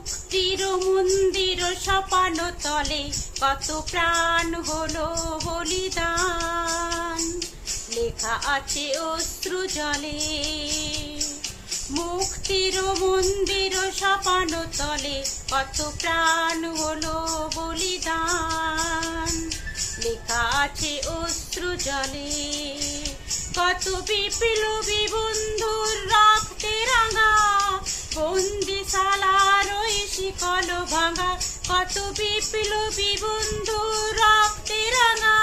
মুক্তির মন্দির সপান তলে কত প্রাণ হলো বলিদান, লেখা আছে অশ্রু জলে। মুক্তির মন্দির সপান তলে কত প্রাণ হলো বলিদান, লেখা আছে অশ্রু জলে। কত বিপ্লবী বন্ধুর রক্তে রাঙা বন্দিশালার ওই শিকল ভাঙা, কত বিপ্লবী বন্ধুর রক্তে রাঙা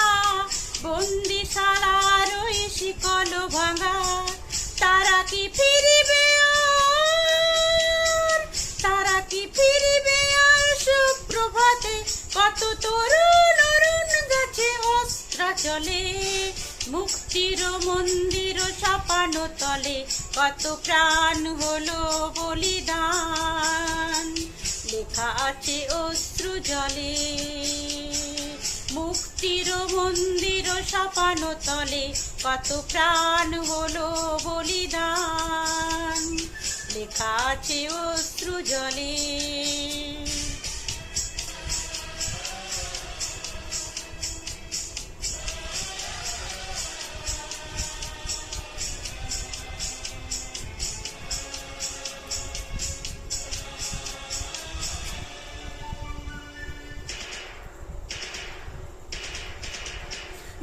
বন্দিশালার ওই শিকল ভাঙা। তারা কি ফিরিবে আর, তারা কি ফিরিবে আর সুপ্রভাতে, কত তরুণ অরুণ গাছে অস্ত্রাচলে। মুক্তির মন্দির সপান তলে কত প্রাণ হলো বলিদান, লেখা আছে অশ্রু জলে। মুক্তির মন্দির সপান তলে কত প্রাণ হলো বলিদান, লেখা আছে অশ্রু জলে।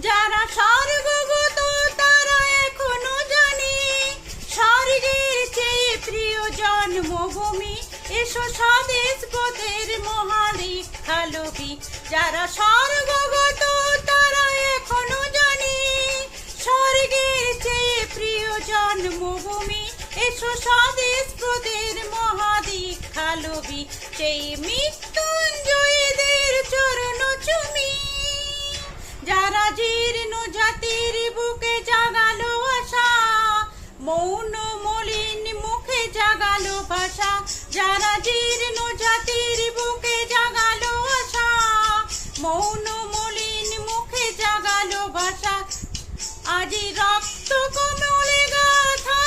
যারা স্বর্গগত তারা এখনো জানে স্বর্গের চেয়ে প্রিয় জন্মভূমি, এসো স্বদেশ পথের মহাদীক্ষা লোভী। যারা স্বর্গগত তারা এখনো জানে স্বর্গের চেয়ে প্রিয় জন্মভূমি, এসো স্বদেশ পথের মহাদীক্ষা লোভী। সেই মৃত্যুঞ্জয়ীদের চরণ চুমি, যারা জীর্ণ জাতির বুকে জাগালো আশা, মৌন মলিন মুখে জাগালো ভাষা। যারা জীর্ণ জাতির বুকে জাগালো আশা, মৌন মলিন মুখে জাগালো ভাষা। আজি রক্ত কমলে গাথা,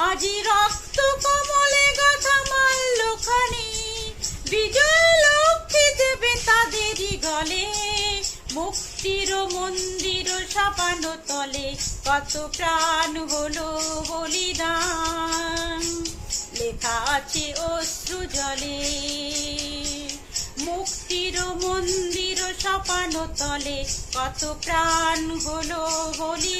আজি রক্ত কমলে গাথা মাল্যখানি, বিজয় লক্ষ্মী দেবে তাদেরই গলে। মুক্তির মন্দির সপান তলে কত প্রাণ হলো বলিদান, লেখা আছে অশ্রু জলে। মুক্তির মন্দির সপান তলে কত প্রাণ হলো বলিদান।